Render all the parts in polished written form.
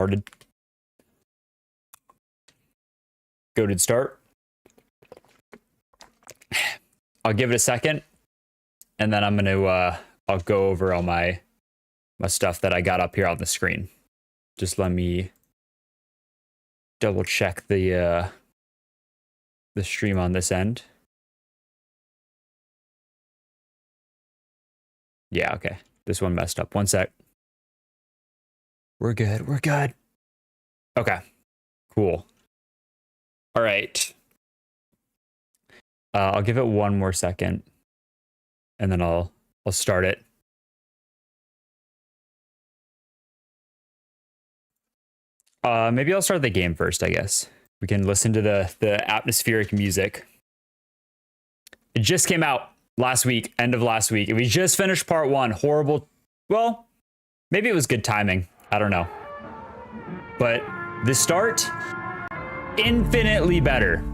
Started. Goated start. I'll give it a second, and then I'm gonna I'll go over all my stuff that I got up here on the screen. Just let me double check the stream on this end. Yeah, okay. This one messed up. One sec. We're good. We're good. Okay. Cool. All right. I'll give it one more second, and then I'll start it. Maybe I'll start the game first, I guess. We can listen to the atmospheric music. It just came out last week, end of last week. We just finished part 1. Horrible. Well, maybe it was good timing. I don't know. But the start, infinitely better.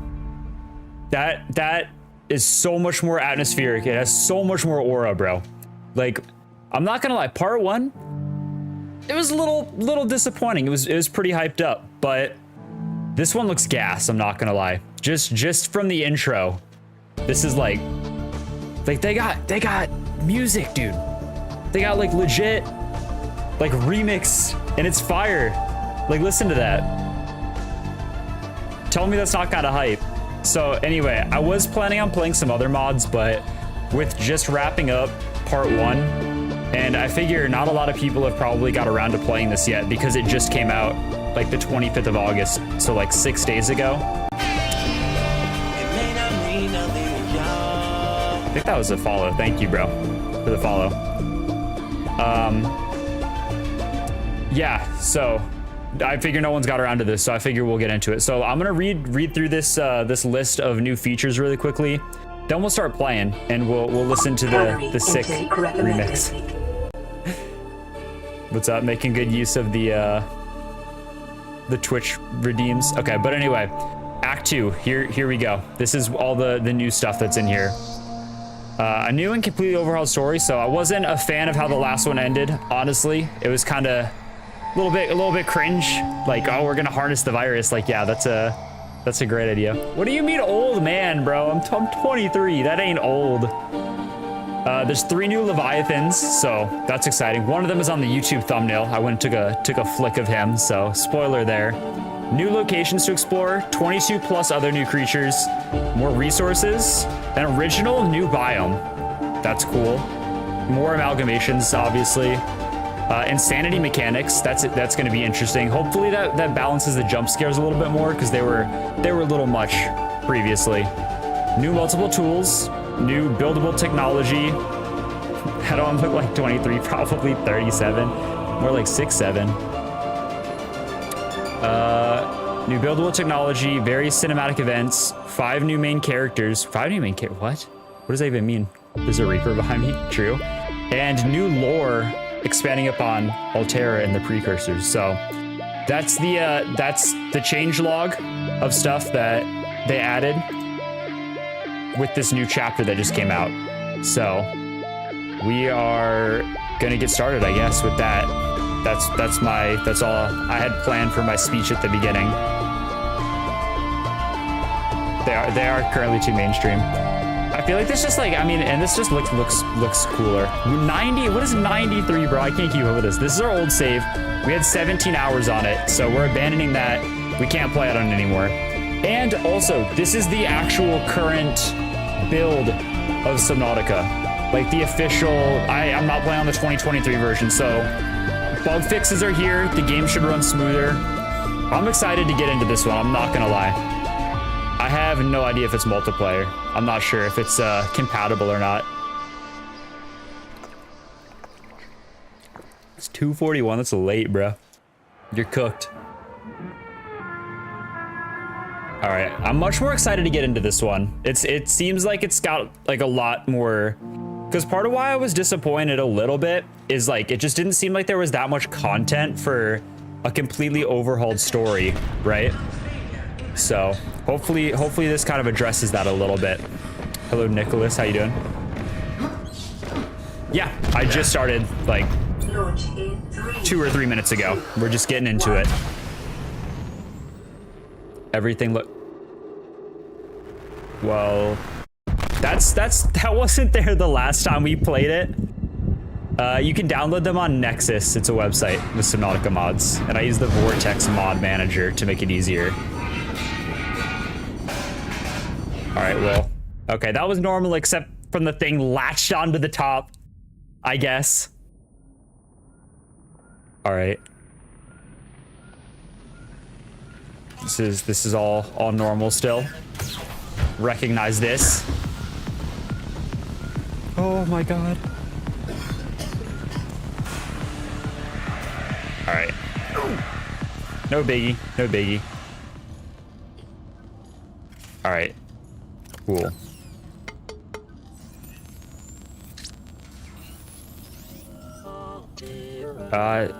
That is so much more atmospheric. It has so much more aura, bro. Like, I'm not gonna lie, part 1, it was a little disappointing. It was pretty hyped up, but this one looks gas, I'm not gonna lie. Just from the intro, this is like they got music, dude. They got like legit like remix, and it's fire. Like, listen to that. Tell me that's not kind of hype. So anyway, I was planning on playing some other mods, but with just wrapping up part 1, and I figure not a lot of people have probably got around to playing this yet because it just came out like the 25th of August, so like 6 days ago. I think that was a follow. Thank you, bro, for the follow. Yeah, so I figure no one's got around to this, so I figure we'll get into it. So I'm gonna read through this this list of new features really quickly. Then we'll start playing, and we'll listen to the sick remix. What's up? Making good use of the Twitch redeems. Okay, but anyway, Act 2. Here we go. This is all the new stuff that's in here. A new and completely overhauled story. So I wasn't a fan of how the last one ended. Honestly, it was kind of a little bit cringe. Like, oh, we're gonna harness the virus. Like, yeah, that's a great idea. What do you mean old man, bro? I'm 23. That ain't old. There's 3 new Leviathans, so that's exciting. One of them is on the YouTube thumbnail. I went and took a flick of him, so spoiler there. New locations to explore, 22 plus other new creatures, more resources, an original new biome. That's cool. More amalgamations, obviously. Insanity mechanics, that's going to be interesting. Hopefully that balances the jump scares a little bit more, because they were a little much previously. New multiple tools, new buildable technology. I don't look like 23, probably 37, more like 6, 7. New buildable technology, various cinematic events, 5 new main characters. 5 new main characters? What does that even mean? There's a Reaper behind me. True. And new lore expanding upon Altera and the precursors. So that's the change log of stuff that they added with this new chapter that just came out. So we are gonna get started, I guess, with that. That's all I had planned for my speech at the beginning. They are currently too mainstream. I feel like this just like, I mean, and this just looks cooler. 90, what is 93, bro? I can't keep up with this. This is our old save. We had 17 hours on it, so we're abandoning that. We can't play it on it anymore. And also, this is the actual current build of Subnautica. Like the official, I'm not playing on the 2023 version, so bug fixes are here. The game should run smoother. I'm excited to get into this one, I'm not gonna lie. I have no idea if it's multiplayer. I'm not sure if it's compatible or not. It's 2:41, that's late, bro. You're cooked. All right, I'm much more excited to get into this one. It seems like it's got like a lot more, because part of why I was disappointed a little bit is like, it just didn't seem like there was that much content for a completely overhauled story, right? So hopefully this kind of addresses that a little bit. Hello, Nicholas, how you doing? Yeah, I just started like 2 or 3 minutes ago. We're just getting into it. Everything look. Well, that wasn't there the last time we played it. You can download them on Nexus. It's a website with Subnautica mods, and I use the Vortex mod manager to make it easier. All right, well, okay, that was normal except from the thing latched onto the top, I guess. All right. This is all normal still. Recognize this. Oh my god. All right. No biggie, no biggie. All right. Cool.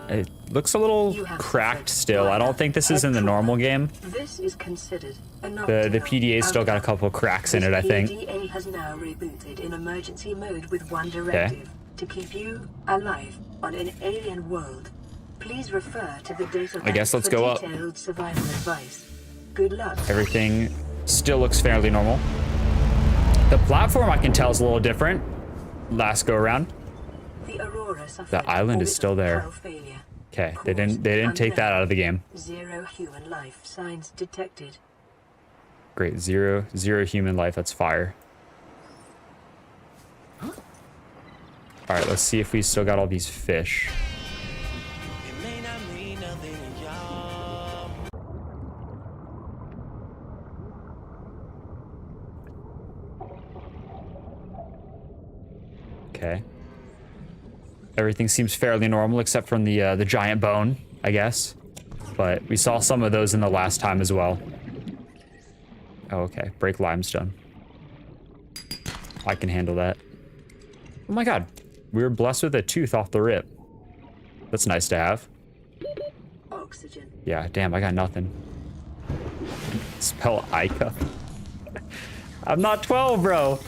It looks a little cracked still. I don't think this is in the normal game. This is considered The PDA still got a couple cracks in it, I think. PDA has now rebooted in emergency mode with one directive: to keep you alive on an alien world. Please refer to the data. I guess let's go up. Detailed survival advice. Good luck. Everything still looks fairly normal. The platform I can tell is a little different. Last go around. The island is still there. Okay, they didn't take that out of the game. Zero human life signs detected. Great, zero human life. That's fire. All right, let's see if we still got all these fish. Okay. Everything seems fairly normal except from the giant bone, I guess. But we saw some of those in the last time as well. Oh, okay. Break limestone. I can handle that. Oh my god. We were blessed with a tooth off the rip. That's nice to have. Oxygen. Yeah, damn, I got nothing. Spell Ica. I'm not 12, bro.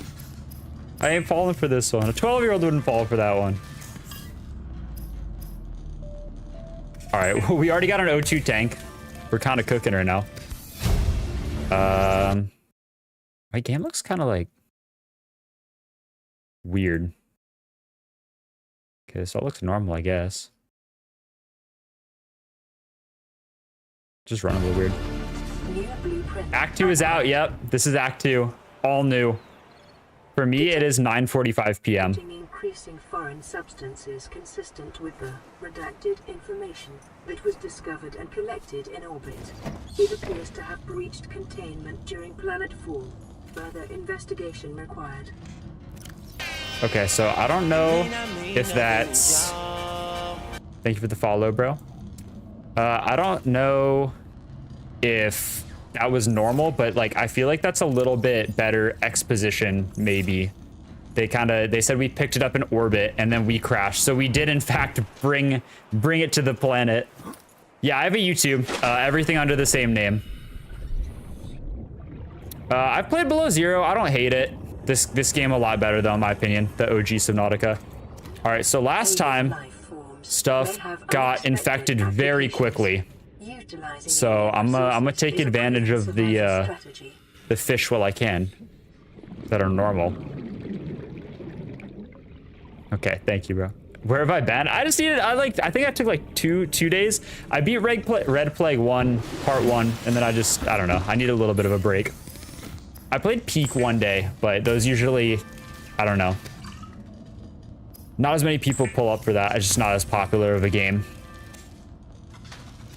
I ain't falling for this one. A 12-year-old wouldn't fall for that one. All right, well, we already got an O2 tank. We're kind of cooking right now. My game looks kind of like weird. Okay, so it looks normal, I guess. Just running a little weird. Act 2 is out, yep. This is Act 2. All new. For me, it is 9:45 p.m. Increasing foreign substances consistent with the redacted information that was discovered and collected in orbit. It appears to have breached containment during planetfall. Further investigation required. Okay, so I don't know if that's... Thank you for the follow, bro. I don't know if that was normal, but like I feel like that's a little bit better exposition, maybe. They said we picked it up in orbit and then we crashed. So we did in fact bring it to the planet. Yeah, I have a YouTube, everything under the same name. I've played Below Zero. I don't hate it. This game a lot better though, in my opinion, the OG Subnautica. All right, so last time stuff got infected very quickly. So I'm gonna take advantage of the fish while I can that are normal. Okay, thank you, bro. Where have I been? I just needed, I think I took like two days. I beat Red Plague 1, part 1, and then I don't know. I need a little bit of a break. I played Peak one day, but those usually, I don't know. Not as many people pull up for that. It's just not as popular of a game.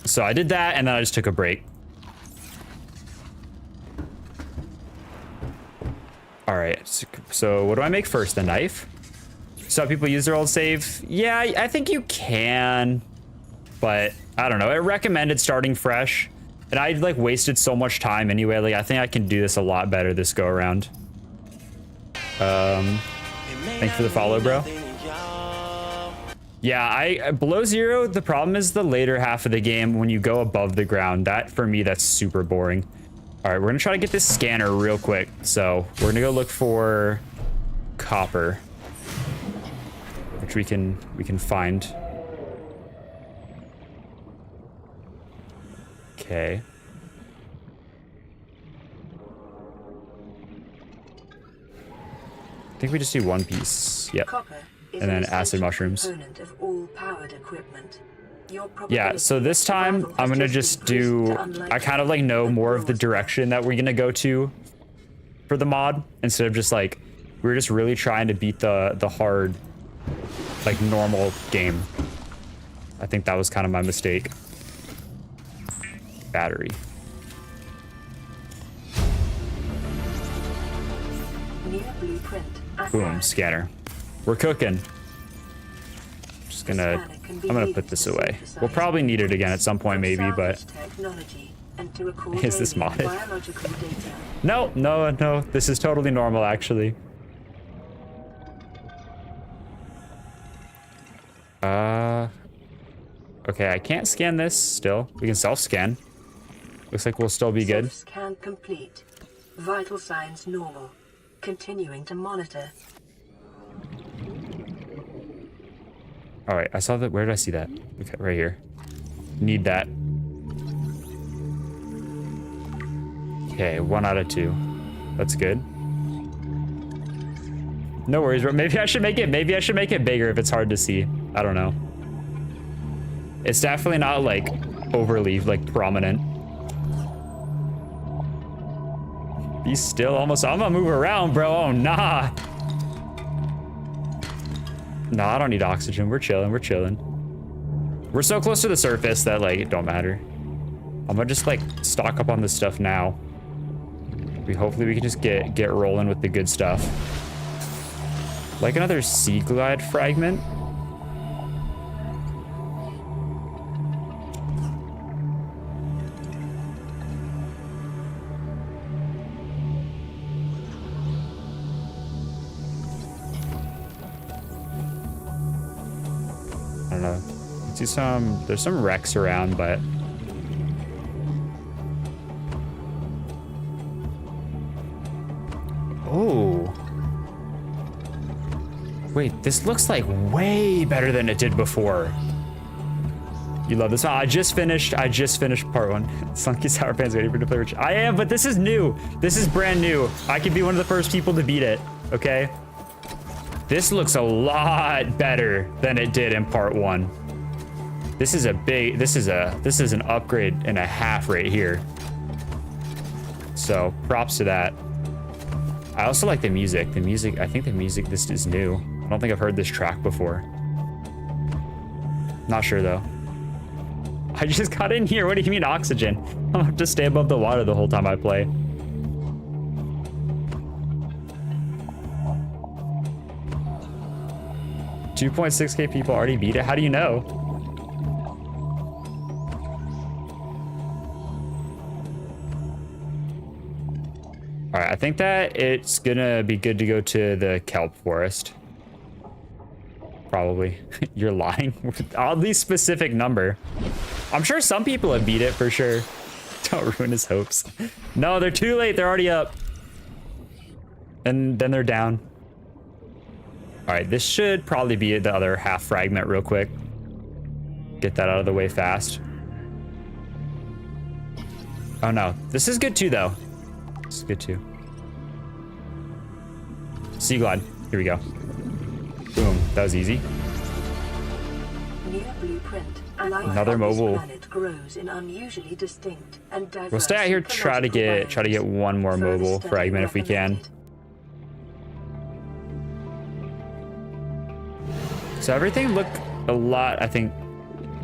So I did that, and then I just took a break. All right, so what do I make first? The knife? Some people use their old save. Yeah, I think you can, but I don't know. It recommended starting fresh, and I like wasted so much time anyway. Like I think I can do this a lot better this go around. Thanks for the follow, bro. Yeah, Below Zero, the problem is the later half of the game when you go above the ground. That, for me, that's super boring. All right, we're gonna try to get this scanner real quick. So we're gonna go look for copper, which we can find. Okay. I think we just do one piece. Yep. Copper is And then an acid essential mushrooms. component of all powered equipment. Your Yeah, so probability this of time survival I'm has gonna just just increased do, to unlikely. I kind of like know more of the direction that we're gonna go to for the mod, instead of just like, we're just really trying to beat the hard, like normal game. I think that was kind of my mistake. Battery. New blueprint Boom, acquired. scanner. We're cooking. Just gonna, I'm gonna put this away. We'll probably need it again at some point maybe, but is this modded? No, no, no, this is totally normal actually. Okay, I can't scan this still. We can self-scan. Looks like we'll still be good. Scan complete. Vital signs normal. Continuing to monitor. All right, I saw that. Where did I see that? Okay, right here. Need that. Okay, 1 out of 2. That's good. No worries, bro. Maybe I should make it bigger if it's hard to see. I don't know. It's definitely not like overly like prominent. Be still almost. I'm gonna move around, bro. Oh, nah. No, I don't need oxygen. We're chilling. We're chilling. We're so close to the surface that like it don't matter. I'm gonna just like stock up on this stuff now. Hopefully we can just get rolling with the good stuff. Like another sea glide fragment. I don't know. I see there's some wrecks around, but oh. Wait, this looks like way better than it did before. You love this one? I just finished part 1. Slunky Sour Fans waiting for to play Rich. I am, but this is new. This is brand new. I could be one of the first people to beat it, okay? This looks a lot better than it did in part 1. This is an upgrade and a half right here. So props to that. I also like the music. I think the music, this is new. I don't think I've heard this track before. Not sure though. I just got in here. What do you mean oxygen? I'm gonna have to stay above the water the whole time I play. $2.6K people already beat it. How do you know? All right, I think that it's gonna be good to go to the kelp forest. Probably. You're lying with all these specific number. I'm sure some people have beat it for sure. Don't ruin his hopes. No, they're too late. They're already up. And then they're down. All right, this should probably be the other half fragment real quick. Get that out of the way fast. Oh no, this is good too though. This is good too. Sea glide, here we go. Boom, that was easy. New blueprint. Another mobile. Grows in unusually distinct and diverse We'll stay out here, try to get one more mobile fragment if we can. So everything looked a lot, I think.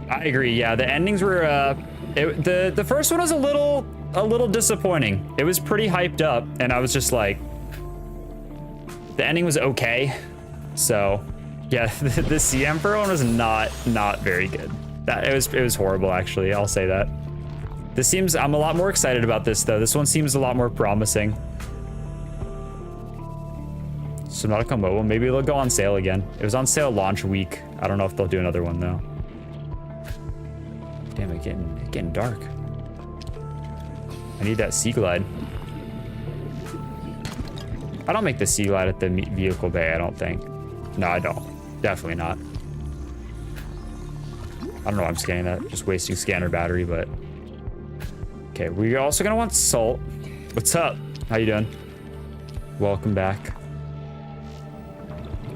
I agree. Yeah, the endings were the first one was a little disappointing. It was pretty hyped up, and I was just like, the ending was okay. So, yeah, the CMPR one was not very good. It was horrible actually. I'll say that. I'm a lot more excited about this though. This one seems a lot more promising. Subnautica mobile. Maybe it'll go on sale again. It was on sale launch week. I don't know if they'll do another one though. Damn, it's getting dark. I need that sea glide. I don't make the sea glide at the vehicle bay, I don't think. No, I don't. Definitely not. I don't know why I'm scanning that. Just wasting scanner battery, but Okay, we're also gonna want salt. What's up? How you doing? Welcome back.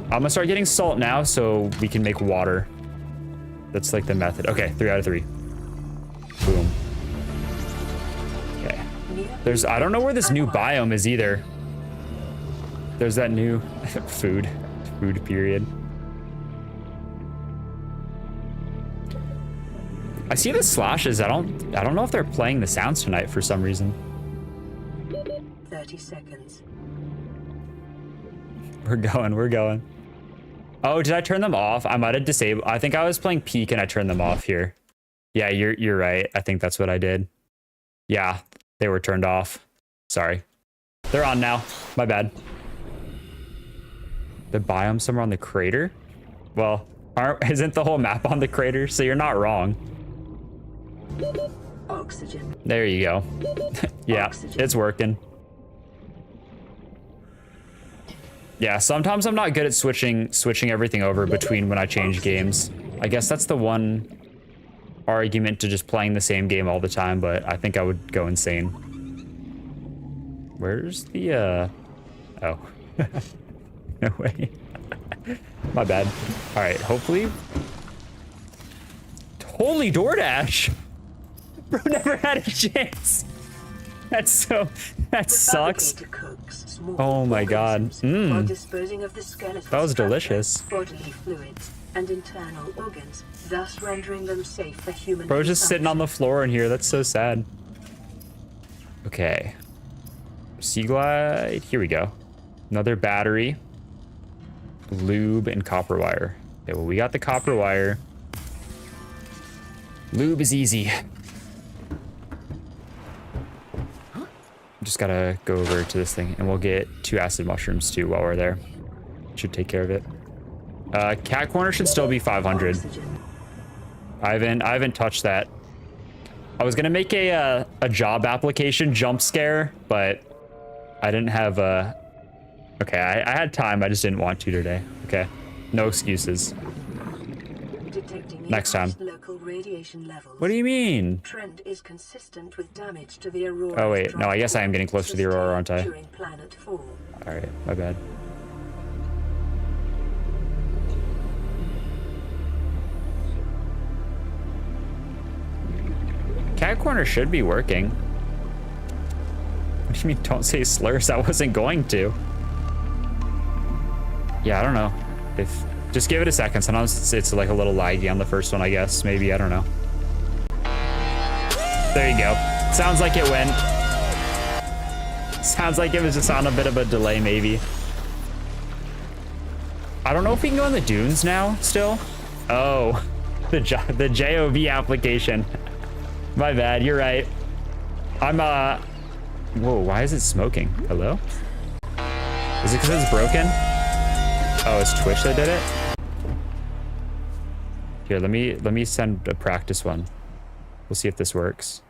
I'm gonna start getting salt now so we can make water. That's like the method. Okay, 3 out of 3. Boom. Okay. I don't know where this new biome is either. There's that new food period. I see the slashes. I don't know if they're playing the sounds tonight for some reason. 30 seconds. We're going. Oh, did I turn them off? I might have disabled. I think I was playing peak and I turned them off here. Yeah, you're right. I think that's what I did. Yeah, they were turned off. Sorry. They're on now. My bad. The biome somewhere on the crater? Well, isn't the whole map on the crater? So you're not wrong. Oxygen. There you go. Yeah, Oxygen. It's working. Yeah, sometimes I'm not good at switching everything over between when I change games. I guess that's the one argument to just playing the same game all the time, but I think I would go insane. Where's the oh. No way. My bad. All right, hopefully. Holy DoorDash. Bro never had a chance. That sucks. Oh my god. While disposing of the skeletal That was delicious. bodily fluids and internal organs, thus rendering them safe for human Bro just sitting on the floor in here. That's so sad. Okay. Sea glide. Here we go. Another battery. Lube and copper wire. Okay, well, we got the copper wire. Lube is easy. Just gotta go over to this thing and we'll get 2 acid mushrooms too while we're there. Should take care of it. Cat corner should still be 500. I haven't touched that. I was gonna make a job application jump scare, but I didn't have a... Okay, I had time, I just didn't want to today. Okay, no excuses. Next time. Local radiation levels. What do you mean? Trend is consistent with damage to the aurora. Oh wait, no, I guess I am getting close to the aurora, aren't I? During planet fall. All right, my bad. Cat corner should be working. What do you mean don't say slurs? I wasn't going to. Yeah, I don't know. Just give it a second. Sometimes it's like a little laggy on the first one, I guess. Maybe, I don't know. There you go. Sounds like it went. Sounds like it was just on a bit of a delay, maybe. I don't know if we can go in the dunes now, still. Oh, the JOV application. My bad, you're right. I'm, whoa, why is it smoking? Hello? Is it because it's broken? Oh, it's Twitch that did it? Here, let me send a practice one. We'll see if this works.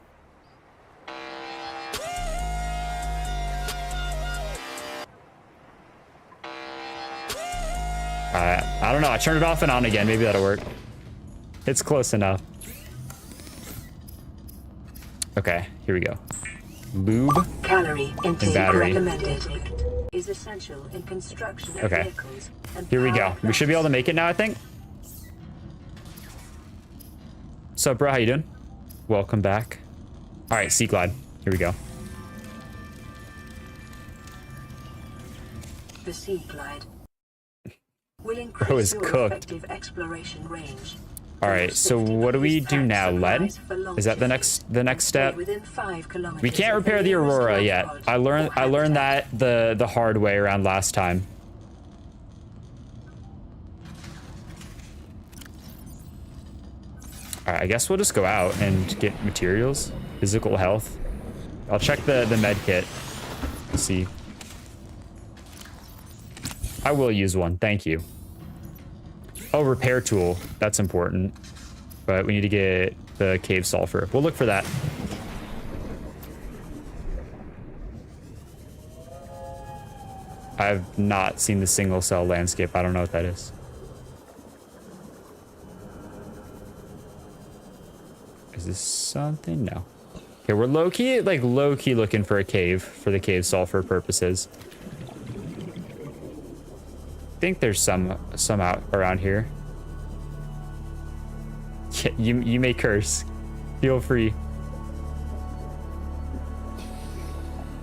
I don't know. I turned it off and on again. Maybe that'll work. It's close enough. Okay, here we go. Lube Calorie intake and battery. recommended. Is essential in construction of Okay. vehicles and Here we go. power We should be able to make it now, I think. What's up, bro? How you doing? Welcome back. All right, Sea Glide. Here we go. The Sea Glide will increase Bro is your cooked. effective exploration range. All right, so what do we do now? Lead? Is that the next step? We can't repair the aurora yet. I learned that the hard way around last time. All right, I guess we'll just go out and get materials, physical health. I'll check the med kit. Let's see. I will use one, thank you. Oh, repair tool. That's important. But we need to get the cave sulfur. We'll look for that. I've not seen the single cell landscape. I don't know what that is. Is this something? No. Okay, Okay, we're low-key, like low-key looking for a cave for the cave sulfur purposes. I think there's some out around here. Yeah, you may curse. Feel free.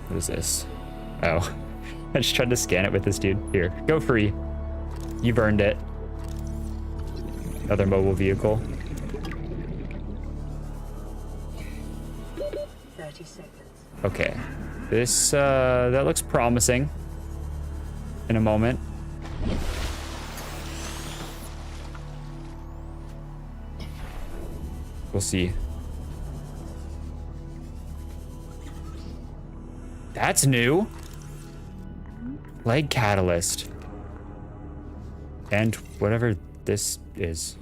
What is this? Oh, I just tried to scan it with this dude. Here, go free. You've earned it. Another mobile vehicle. 30 seconds. Okay, this that looks promising. In a moment. We'll see. That's new. Leg catalyst. And whatever this is.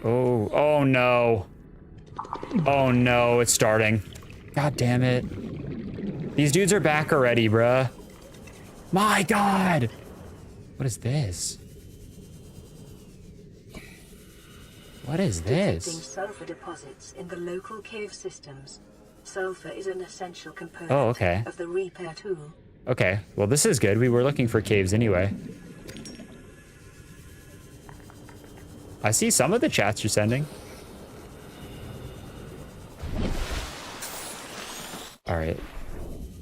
Oh no. Oh no, it's starting. God damn it. These dudes are back already, bruh. My God. What is this? What is Detecting this? sulfur deposits in the local cave systems. Sulfur is an essential component Okay. of the repair tool. Okay, well this is good. We were looking for caves anyway. I see some of the chats you're sending. All right,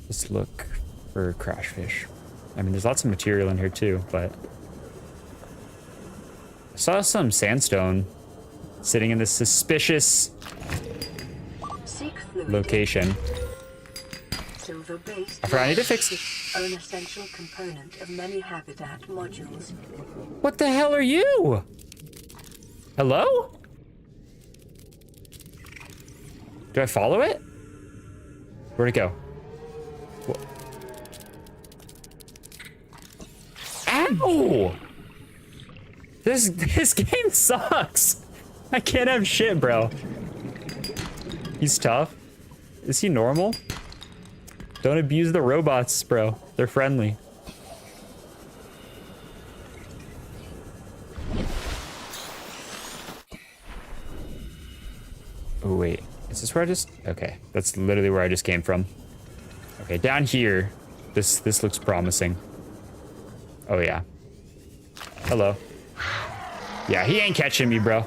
let's look for crash fish. I mean, there's lots of material in here too, but I saw some sandstone sitting in this suspicious Seek fluid. location. Silver-based. I forgot, I need to fix- are an essential component of many habitat modules. What the hell are you? Hello? Do I follow it? Where'd it go? Ow! This game sucks. I can't have shit, bro. He's tough. Is he normal? Don't abuse the robots, bro. They're friendly. Oh, wait. Is this where I just... Okay, that's literally where I just came from. Okay, down here. This looks promising. Oh, yeah. Hello. Yeah, he ain't catching me, bro.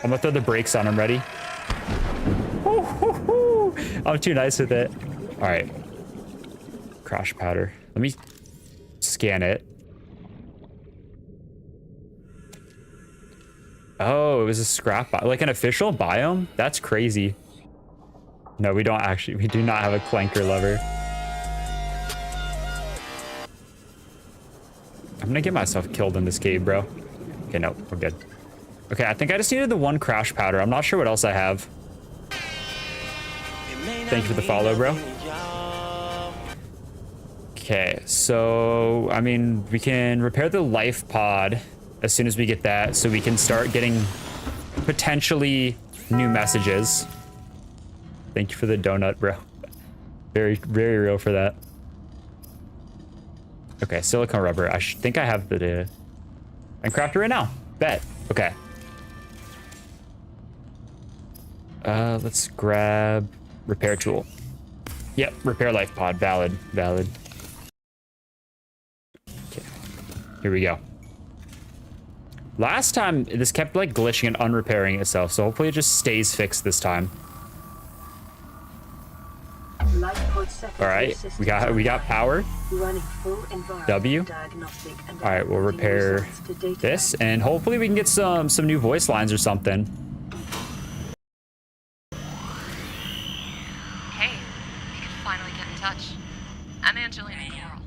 I'm gonna throw the brakes on him. Ready? I'm too nice with it. All right. Crash powder. Let me scan it. Oh, it was a scrap, like an official biome? That's crazy. No, we don't actually. We do not have a clanker lever. I'm gonna get myself killed in this cave, bro. Okay, no, we're good. Okay, I think I just needed the one crash powder. I'm not sure what else I have. Thank you for the follow, bro. Okay, so, I mean, we can repair the life pod as soon as we get that, so we can start getting potentially new messages. Thank you for the donut, bro. Very, very real for that. Okay, silicone rubber. I think I have the... I can craft it right now. Bet. Okay. Let's grab repair tool. Yep, repair life pod. Valid. Valid. Okay. Here we go. Last time, this kept like glitching and unrepairing itself, so hopefully it just stays fixed this time. All right, we got power. W. All right, we'll repair this, and hopefully we can get some new voice lines or something. Hey, we could finally get in touch. I'm Angelina Coral,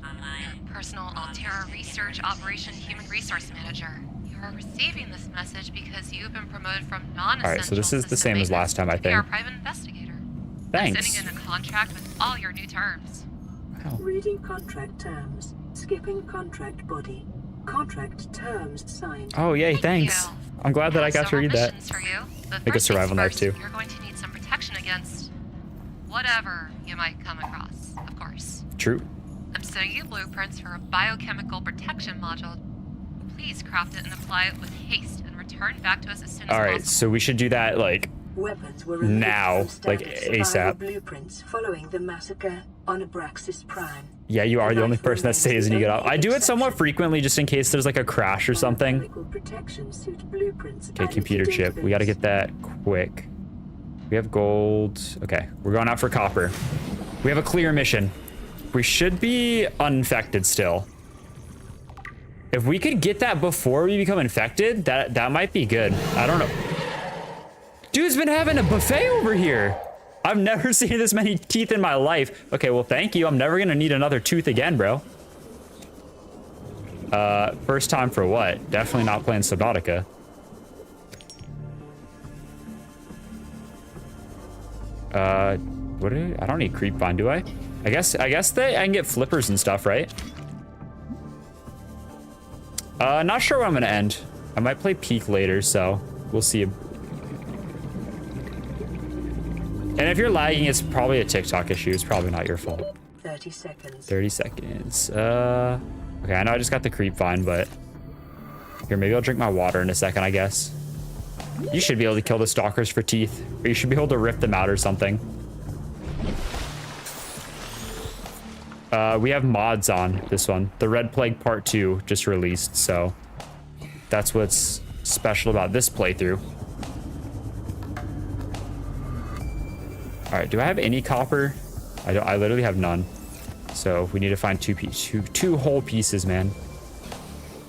personal Altera Research Operation Human Resource Manager. You're receiving this message because you've been promoted from non-essential. All right, so this is the same as last time, I think. You're a private investigator. Thanks. I'm sending in a contract with all your new terms. Wow. Reading contract terms. Skipping contract body. Contract terms signed. Oh, yay, thanks. you. I'm glad that I got to Several read that. missions for you. But Make a first survival things knife, first, too. You're going to need some protection against whatever you might come across, of course. True. I'm sending you blueprints for a biochemical protection module. Please craft it and apply it with haste and return back to us as soon as All right, possible. so we should do that like Weapons were removed now, from like standard survival ASAP. blueprints following the massacre on Abraxas Prime. Yeah, you are the only rifle person that remains saves when you the get out. I only do it somewhat exception. frequently just in case there's like a crash or something. Biomechanical protection suit blueprints Okay, added computer to chip. We gotta database. get that quick. We have gold. Okay, we're going out for copper. We have a clear mission. We should be uninfected still. If we could get that before we become infected, that might be good. I don't know. Dude's been having a buffet over here. I've never seen this many teeth in my life. Okay, well, thank you. I'm never gonna need another tooth again, bro. First time for what? Definitely not playing Subnautica. What I don't need creep vine, do I? I guess I can get flippers and stuff, right? Not sure where I'm gonna end. I might play Peak later, so we'll see. And if you're lagging, it's probably a TikTok issue. It's probably not your fault. 30 seconds. 30 seconds. Okay, I know I just got the creep vine, but here, maybe I'll drink my water in a second, I guess. You should be able to kill the stalkers for teeth, or you should be able to rip them out or something. We have mods on this one. The Red Plague Part 2 just released, so that's what's special about this playthrough. All right, do I have any copper? I literally have none. So we need to find two whole pieces, man.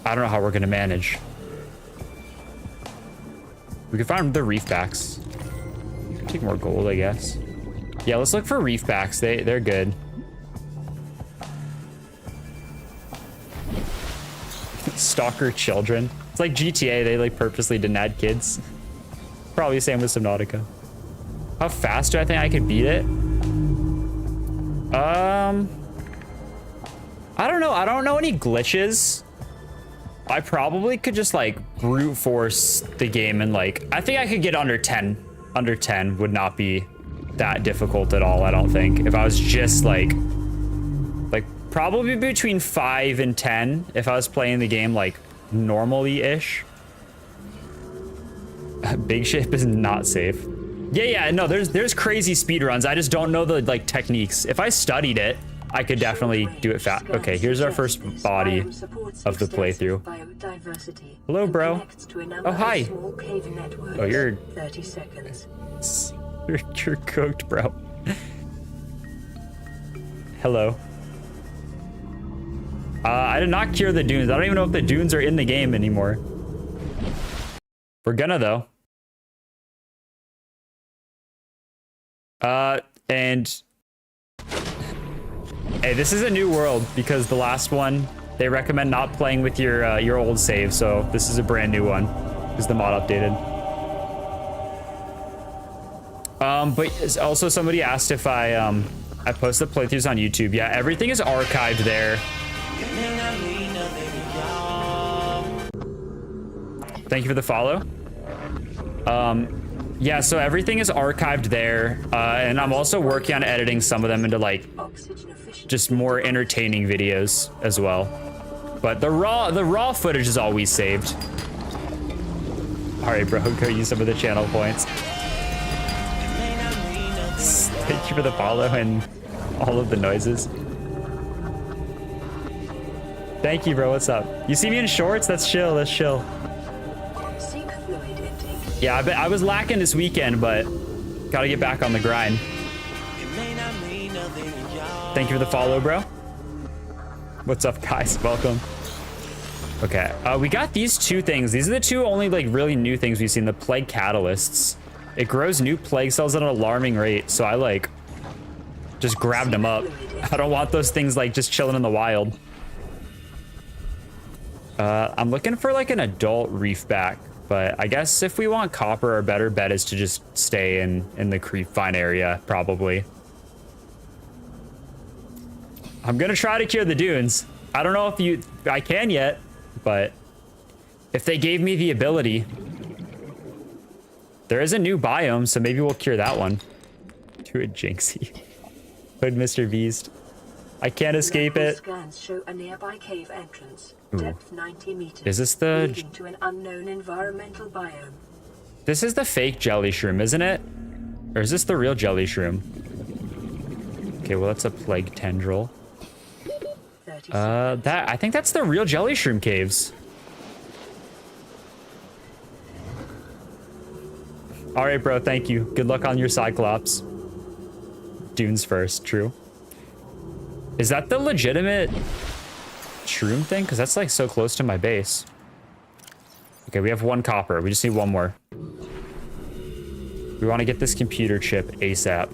I don't know how we're gonna manage. We could find the reef backs. We can take more gold, I guess. Yeah, let's look for reef backs. They're good. Stalker children. It's like GTA. They like purposely didn't add kids. Probably the same with Subnautica. How fast do I think I could beat it? I don't know. I don't know any glitches. I probably could just like brute force the game and like, I think I could get under 10. Under 10 would not be that difficult at all, I don't think. If I was just like probably between 5 and 10 if I was playing the game like normally-ish. Big ship is not safe. Yeah, no, there's crazy speed runs. I just don't know the like techniques. If I studied it, I could definitely do it fast. Okay, here's our first body of the playthrough. Hello, bro. Oh, hi. Oh, you're 30 seconds. you're cooked, bro. Hello. I did not cure the dunes. I don't even know if the dunes are in the game anymore. We're gonna though. And hey, this is a new world because the last one they recommend not playing with your old save, so this is a brand new one because the mod updated. But also somebody asked if I post the playthroughs on YouTube. Yeah, everything is archived there. Thank you for the follow. Yeah, so everything is archived there, and I'm also working on editing some of them into like just more entertaining videos as well. But the raw footage is always saved. All right, bro, go use some of the channel points. Thank you for the follow and all of the noises. Thank you, bro. What's up? You see me in shorts? That's chill. That's chill. Yeah, I was lacking this weekend, but gotta get back on the grind. Thank you for the follow, bro. What's up, guys? Welcome. Okay, we got these two things. These are the two only like really new things we've seen. The plague catalysts. It grows new plague cells at an alarming rate, so I like just grabbed them up. I don't want those things like just chilling in the wild. I'm looking for like an adult reef back, but I guess if we want copper, our better bet is to just stay in the creep vine area, probably. I'm gonna try to cure the dunes. I don't know if I can yet, but if they gave me the ability. There is a new biome, so maybe we'll cure that one. To a Jinxie. Hood Mr. Beast. I can't escape it. Scans show a nearby cave entrance. Ooh. Depth 90 meters. Is this the... leading to an unknown environmental biome. This is the fake jelly shroom, isn't it? Or is this the real jelly shroom? Okay, well, that's a plague tendril. I think that's the real jelly shroom caves. All right, bro, thank you. Good luck on your Cyclops. Dunes first, true. Is that the legitimate shroom thing? Because that's like so close to my base. Okay, we have 1 copper. We just need 1 more. We want to get this computer chip ASAP.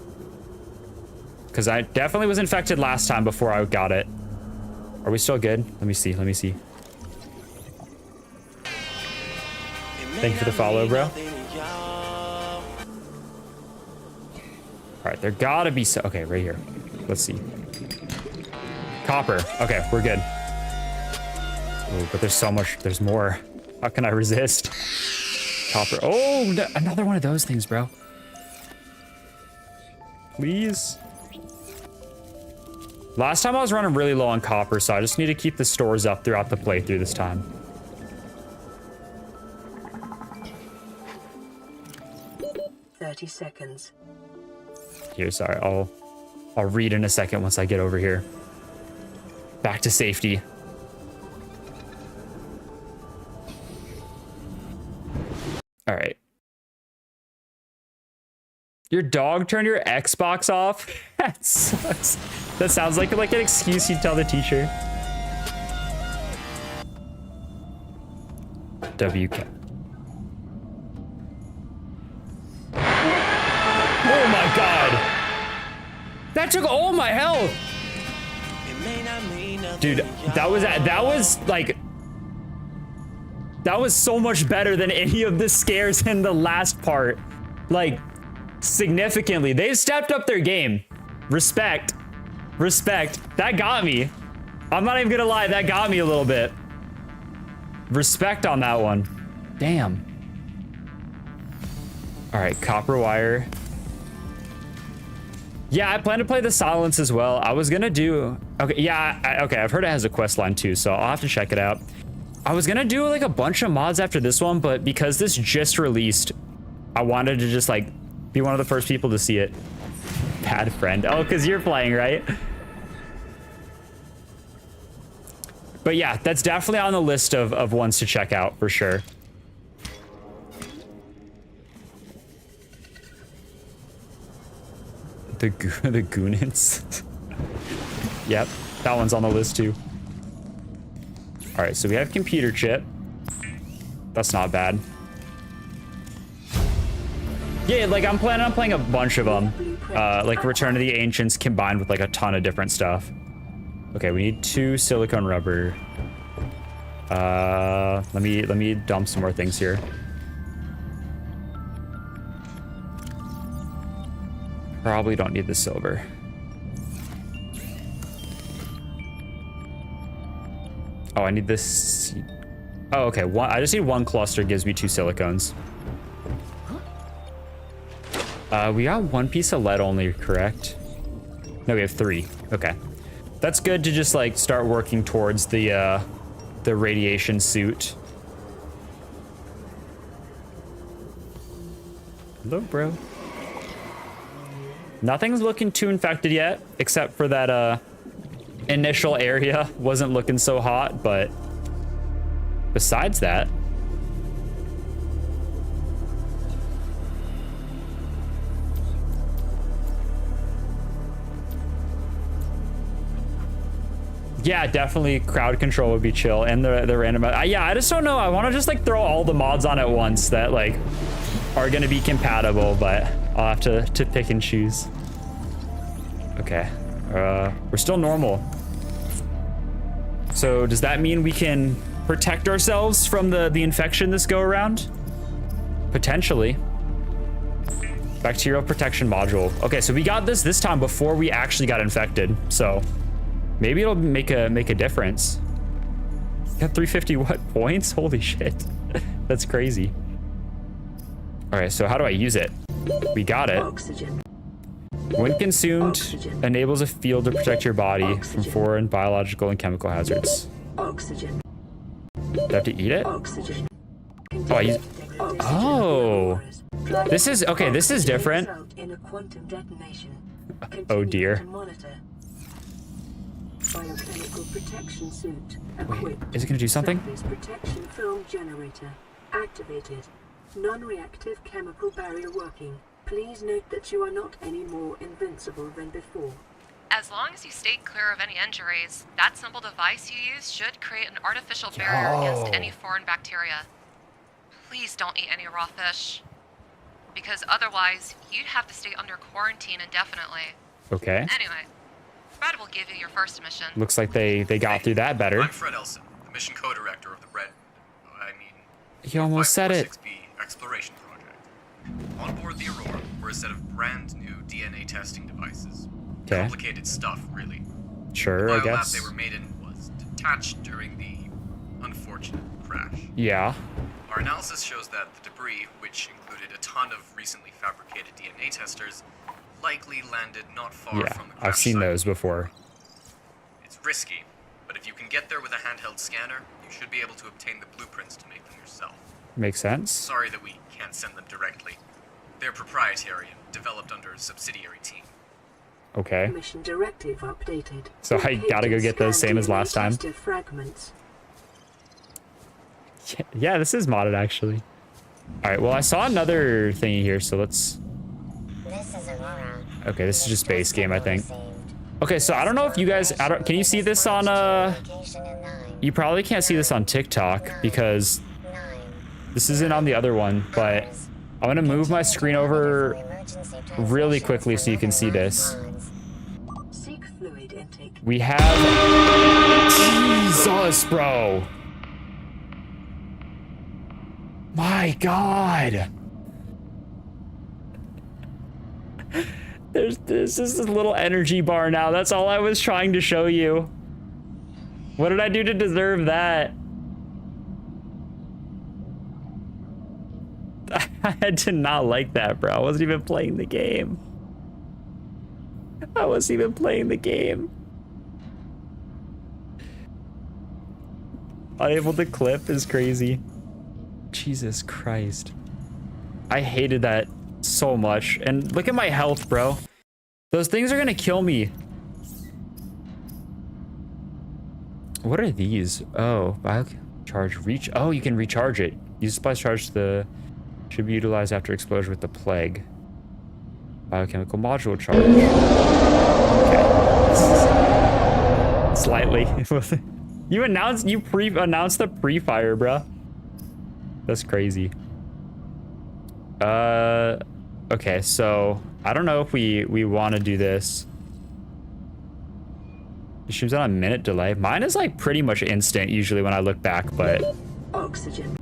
Because I definitely was infected last time before I got it. Are we still good? Let me see. Let me see. Thank you for the follow, bro. All right, there gotta be so. Okay, right here. Let's see. Copper. Okay, we're good. Oh, but there's so much. There's more. How can I resist? Copper. Oh, no, another one of those things, bro. Please. Last time I was running really low on copper, so I just need to keep the stores up throughout the playthrough this time. "30 seconds. Here, sorry. I'll read in a second once I get over here. Back to safety. All right. Your dog turned your Xbox off? That sucks. That sounds like an excuse you'd tell the teacher. WK. Oh my god. That took all my health. Dude, that was so much better than any of the scares in the last part. Like, significantly. They've stepped up their game. Respect. Respect. That got me. I'm not even gonna lie, that got me a little bit. Respect on that one. Damn. All right, copper wire. Yeah, I plan to play the Silence as well. I was gonna do... Okay, yeah, okay, I've heard it has a quest line too, so I'll have to check it out. I was gonna do like a bunch of mods after this one, but because this just released, I wanted to just like be one of the first people to see it. Bad friend. Oh, because you're playing, right? But yeah, that's definitely on the list of ones to check out for sure. The Goonins. Yep, that one's on the list too. All right, so we have computer chip. That's not bad. Yeah, like I'm planning on playing a bunch of them. Like Return of the Ancients combined with like a ton of different stuff. Okay, we need 2 silicone rubber. Let me dump some more things here. Probably don't need the silver. Oh, I need this. Oh, okay. I just need 1 cluster, gives me 2 silicones. We got 1 piece of lead only, correct? No, we have 3. Okay. That's good to just like start working towards the radiation suit. Hello, bro. Nothing's looking too infected yet, except for that initial area wasn't looking so hot, but besides that, yeah, definitely crowd control would be chill, and the random. Yeah, I just don't know. I want to just like throw all the mods on at once that like are gonna be compatible, but I'll have to pick and choose. Okay, we're still normal. So does that mean we can protect ourselves from the infection this go around? Potentially. Bacterial protection module. Okay, so we got this time before we actually got infected, so maybe it'll make a difference. Got 350 what points? Holy shit. That's crazy. All right, so how do I use it? We got it. Oxygen. When consumed, Oxygen. enables a field to protect your body from foreign biological and chemical hazards. Oxygen. Do I have to eat it? Oxygen. Oh, I use... Oh. This is, okay, this is different. In a quantum detonation. Oh dear. Biochemical protection suit. Wait, is it gonna do something? Surface protection film generator activated. Non-reactive chemical barrier working. Please note that you are not any more invincible than before. As long as you stay clear of any injuries, that simple device you use should create an artificial barrier against any foreign bacteria. Please don't eat any raw fish, because otherwise you'd have to stay under quarantine indefinitely. Okay. Anyway, Fred will give you your first mission. Looks like they got through that better. I'm Fred Elson, the mission co-director of the He almost said it. 546B exploration project. On board the Aurora were a set of brand new DNA testing devices. Okay. Complicated stuff, really. Sure, The I biolab guess. they were made in was detached during the unfortunate crash. Yeah. Our analysis shows that the debris, which included a ton of recently fabricated DNA testers, likely landed not far Yeah, from the crash I've seen site. those before. It's risky, but if you can get there with a handheld scanner, you should be able to obtain the blueprints to make them yourself. Makes sense. Sorry that we can't send them directly. They're proprietary and developed under a subsidiary team. Okay. Mission directive updated. So I gotta go get those same as last time. Fragments. Yeah, this is modded actually. All right, well, I saw another thingy here, so let's... This is Aurora. Okay, this is just base game, I think. Okay, so I don't know if you guys... can you see this on... You probably can't see this on TikTok because this isn't on the other one, but I'm gonna move my screen over really quickly so you can see this. Seek fluid intake. We have... Jesus, bro! My God! This is a little energy bar now. That's all I was trying to show you. What did I do to deserve that? I did not like that, bro. I wasn't even playing the game. I wasn't even playing the game. Unable to clip is crazy. Jesus Christ. I hated that so much. And look at my health, bro. Those things are gonna kill me. What are these? Oh, charge reach. Oh, you can recharge it. Use supplies charge the should be utilized after exposure with the plague. Biochemical module charge. Okay. Slightly. you pre-announced the pre-fire, bruh. That's crazy. Okay, so I don't know if we want to do this. It seems on a minute delay. Mine is like pretty much instant usually when I look back, but Oxygen.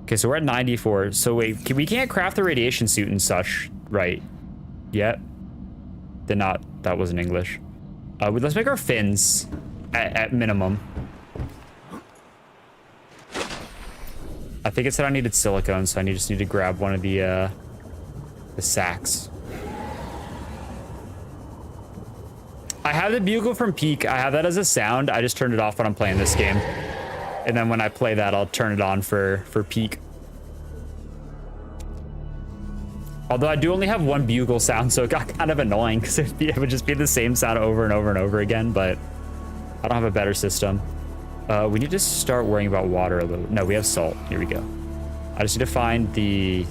okay, so we're at 94. So wait, we can't craft the radiation suit and such, right? Yet. That wasn't English. Let's make our fins at minimum. I think it said I needed silicone, so I just need to grab one of the sacks. I have the bugle from Peak. I have that as a sound. I just turned it off when I'm playing this game. And then when I play that, I'll turn it on for Peak. Although I do only have one bugle sound, so it got kind of annoying because it would just be the same sound over and over and over again, but I don't have a better system. We need to start worrying about water a little. No, we have salt. Here we go. I just need to find the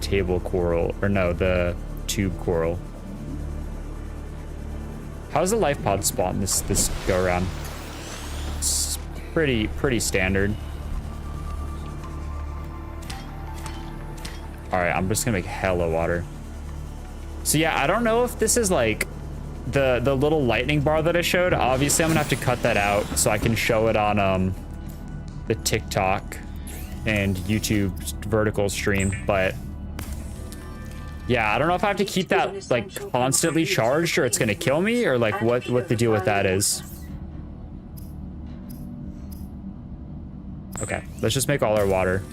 table coral, or no, the tube coral. How's the life pod spawn this go around? It's pretty standard. All right, I'm just gonna make hella water. So yeah, I don't know if this is like the little lightning bar that I showed. Obviously, I'm gonna have to cut that out so I can show it on the TikTok and YouTube vertical stream. But yeah, I don't know if I have to keep that like constantly charged or it's gonna kill me, or like what the deal with that is. Okay, let's just make all our water.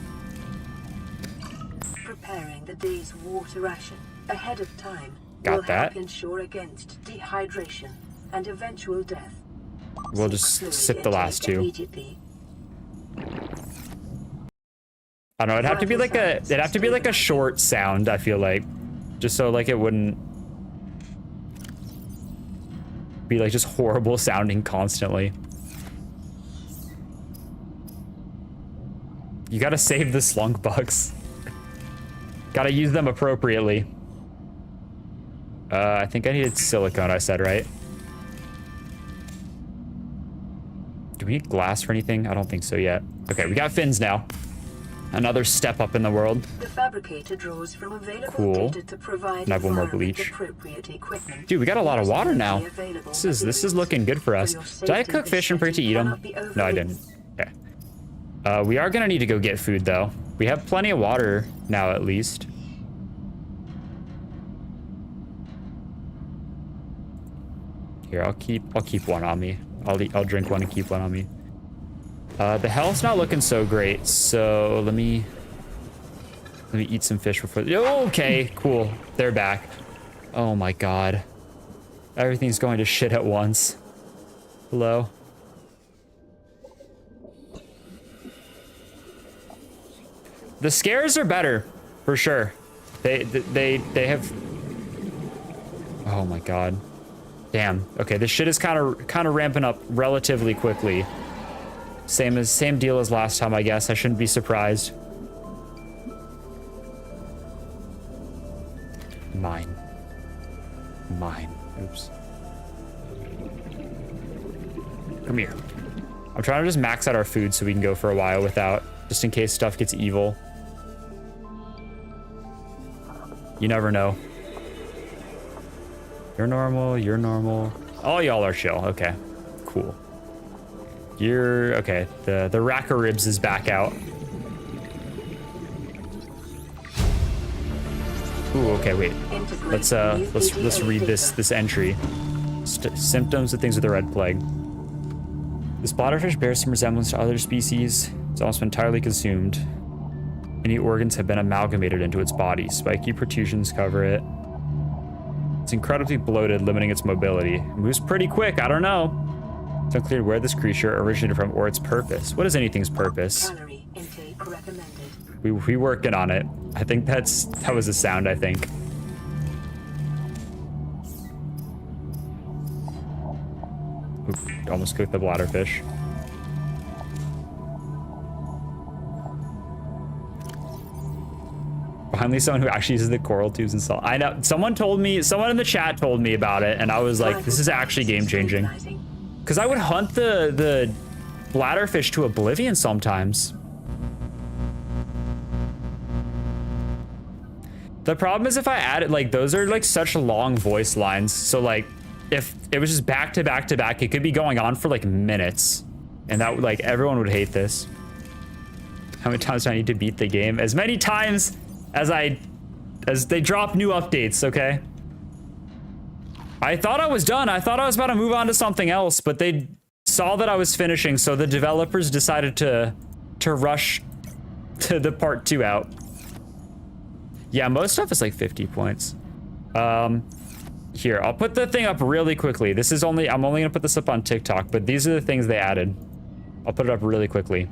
Preparing the day's water ration ahead of time Got will that. help ensure against dehydration and eventual death. We'll Seek just fluid sip the last intake two. immediately. I don't know, it'd have to be like a short sound, I feel like. Just so like it wouldn't be like just horrible sounding constantly. You gotta save the slunk bugs. Gotta use them appropriately. I think I needed silicone, I said, right? Do we need glass for anything? I don't think so yet. Okay, we got fins now. Another step up in the world. The fabricator draws from available Cool. data to provide And I have one more environment bleach. appropriate equipment. Dude, we got a lot of water now. Available This is looking good for us. Did I cook fish and forget to eat them? No, I didn't. Okay. We are gonna need to go get food though. We have plenty of water now, at least. Here, I'll keep one on me. I'll drink one and keep one on me. The health's not looking so great, so let me eat some fish before. Oh, okay, cool. They're back. Oh my god. Everything's going to shit at once. Hello. The scares are better, for sure. They have. Oh my god. Damn. Okay, this shit is kind of ramping up relatively quickly. Same deal as last time, I guess. I shouldn't be surprised. Mine. Oops. Come here. I'm trying to just max out our food so we can go for a while without, just in case stuff gets evil. You never know. You're normal. All y'all are chill. Okay, cool. You're okay. The rack of ribs is back out. Ooh, okay, wait. Let's read this entry. Symptoms of things with the red plague. This bladderfish bears some resemblance to other species. It's almost entirely consumed. Any organs have been amalgamated into its body. Spiky protrusions cover it. It's incredibly bloated, limiting its mobility. It moves pretty quick. I don't know. It's unclear where this creature originated from or its purpose. What is anything's purpose? Calorie intake recommended. We working on it. I think that was a sound, I think. Ooh, almost cooked the bladderfish. Finally, someone who actually uses the coral tubes and salt. I know, someone in the chat told me about it, and I was like, this is actually game-changing. Because I would hunt the bladderfish to oblivion sometimes. The problem is if I add it, like, those are like such long voice lines. So like, if it was just back to back to back, it could be going on for like minutes. And that, like, everyone would hate this. How many times do I need to beat the game? As many times as they drop new updates, okay? I thought I was done. I thought I was about to move on to something else, but they saw that I was finishing, so the developers decided to rush to the part 2 out. Yeah, most stuff is like 50 points. Here, I'll put the thing up really quickly. I'm only gonna put this up on TikTok, but these are the things they added. I'll put it up really quickly.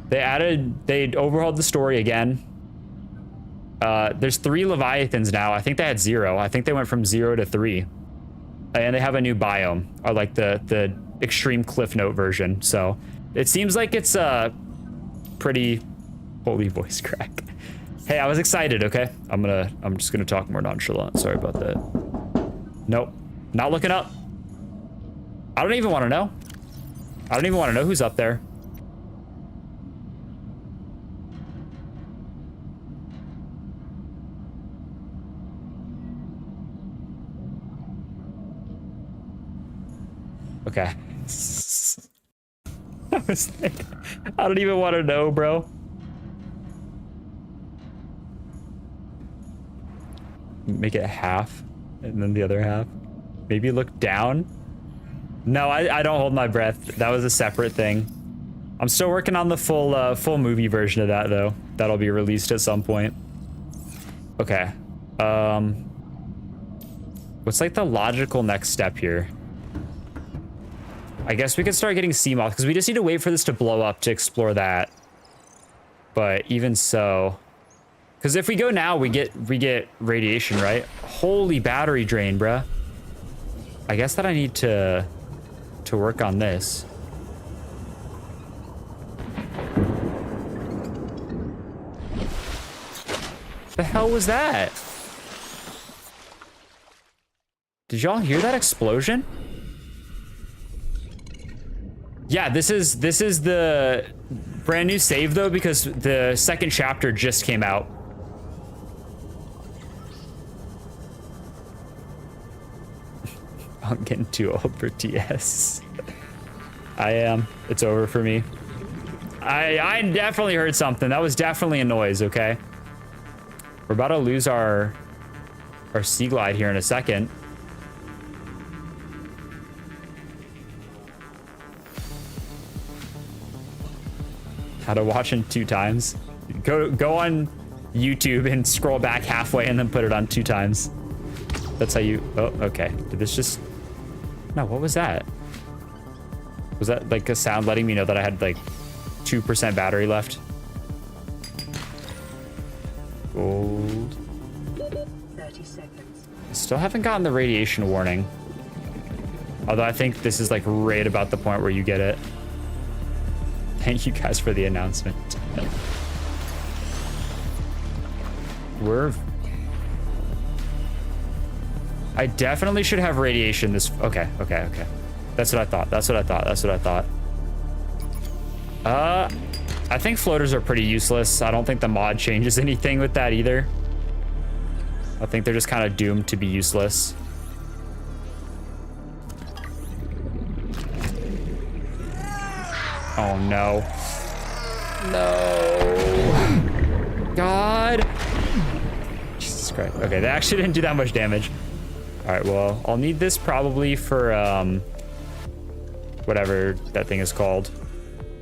They overhauled the story again. There's 3 Leviathans now. I think they had 0. I think they went from 0 to 3. And they have a new biome, or like the extreme cliff note version. So it seems like it's a pretty holy voice crack. Hey, I was excited, okay? I'm just gonna talk more nonchalant. Sorry about that. Nope, not looking up. I don't even want to know. I don't even want to know who's up there. Okay. I was like, I don't even want to know, bro. Make it half, and then the other half. Maybe look down. No, I don't hold my breath. That was a separate thing. I'm still working on the full movie version of that though. That'll be released at some point. Okay. What's like the logical next step here? I guess we could start getting sea moth because we just need to wait for this to blow up to explore that. But even so, because if we go now, we get radiation, right? Holy battery drain, bruh. I guess that I need to work on this. The hell was that? Did y'all hear that explosion? Yeah, this is the brand new save though, because the second chapter just came out. I'm getting too old for TS. I am. It's over for me. I definitely heard something. That was definitely a noise, okay? We're about to lose our sea glide here in a second. How to watch in 2 times. Go on YouTube and scroll back halfway and then put it on 2 times. That's how you... Oh, okay. Did this just... No, what was that? Was that like a sound letting me know that I had like 2% battery left? Gold. 30 seconds. Still haven't gotten the radiation warning. Although I think this is like right about the point where you get it. Thank you guys for the announcement. I definitely should have radiation this... Okay. That's what I thought. I think floaters are pretty useless. I don't think the mod changes anything with that either. I think they're just kind of doomed to be useless. Oh no. No. God. Jesus Christ. Okay, they actually didn't do that much damage. All right, well, I'll need this probably for whatever that thing is called.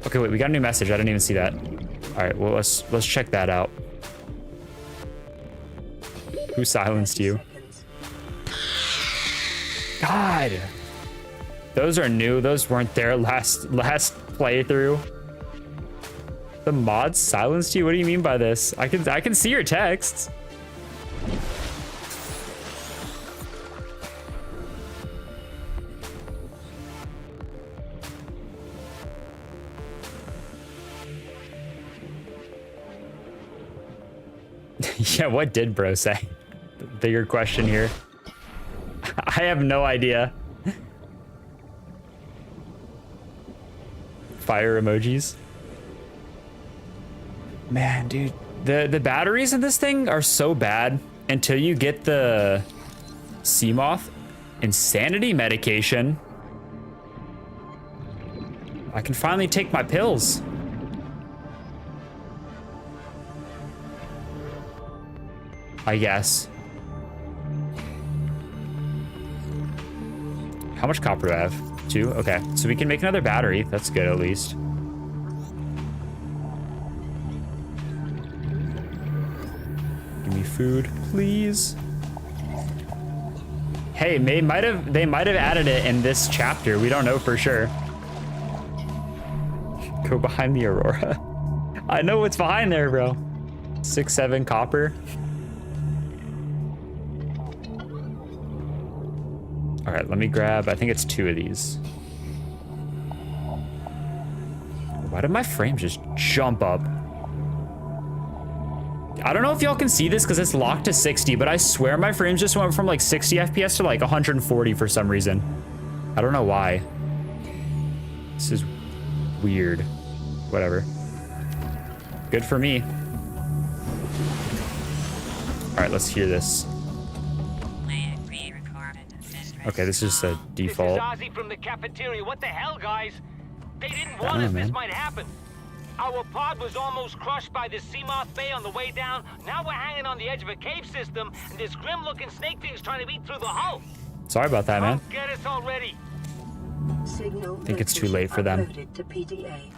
Okay, wait, we got a new message. I didn't even see that. All right, well, let's check that out. Who silenced you? God. Those are new. Those weren't there last playthrough. The mods silenced you? What do you mean by this? I can see your texts. Yeah, what did bro say? The bigger question here. I have no idea. Fire emojis. Man, dude, the batteries in this thing are so bad until you get the Seamoth insanity medication. I can finally take my pills. I guess. How much copper do I have? 2? Okay, so we can make another battery. That's good, at least. Give me food, please. Hey, they might have added it in this chapter. We don't know for sure. Go behind the Aurora. I know what's behind there, bro. 6, 7 copper. All right, let me grab, I think it's 2 of these. Why did my frame just jump up? I don't know if y'all can see this because it's locked to 60, but I swear my frames just went from like 60 FPS to like 140 for some reason. I don't know why. This is weird. Whatever. Good for me. All right, let's hear this. Okay, this is a default. This is Ozzy from the cafeteria. What the hell, guys? They didn't warn us this might happen. Our pod was almost crushed by this Seamoth Bay on the way down. Now we're hanging on the edge of a cave system, and this grim-looking snake thing's trying to eat through the hull. Sorry about that, man. Get us already. Signal I think it's too late for them. to PDA.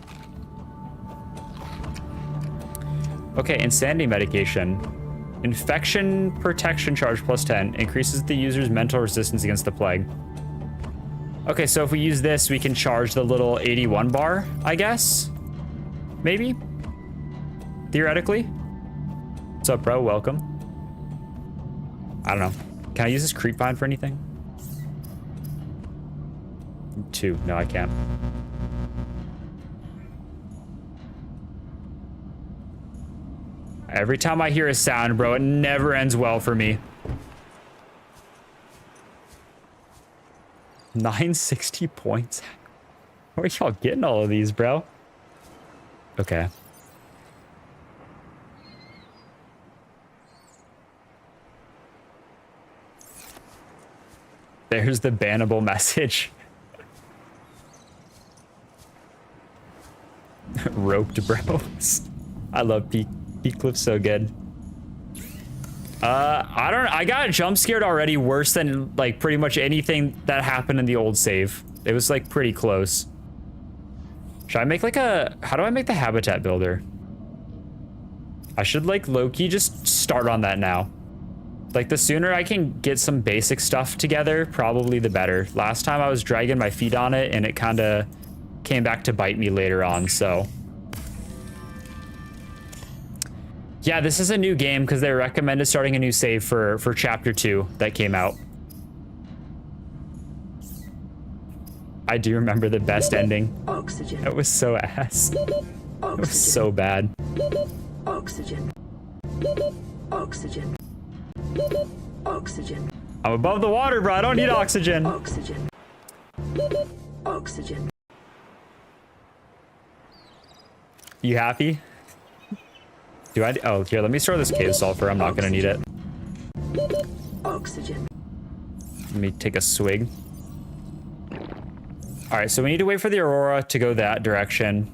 Okay, insanity medication. Infection protection charge plus 10 increases the user's mental resistance against the plague. Okay, so if we use this, we can charge the little 81 bar, I guess? Maybe? theoretically. What's up, bro? Welcome. I don't know. Can I use this creep vine for anything? 2. No, I can't. Every time I hear a sound, bro, it never ends well for me. 960 points. Where are y'all getting all of these, bro? Okay. There's the bannable message. Roped bros. I love Peak Cliff so good. I got jump scared already worse than like pretty much anything that happened in the old save. It was like pretty close. Should I make like how do I make the habitat builder? I should like low-key just start on that now. Like the sooner I can get some basic stuff together, probably the better. Last time I was dragging my feet on it and it kind of came back to bite me later on, so. Yeah, this is a new game because they recommended starting a new save for chapter 2 that came out. I do remember the best ending. Oxygen. It was so ass. It was so bad. Oxygen. Oxygen. Oxygen. I'm above the water, bro. I don't need oxygen. Oxygen. Oxygen. You happy? Do I? Oh, here, let me store this cave sulfur. I'm not gonna need it. Oxygen. Let me take a swig. All right, so we need to wait for the aurora to go that direction.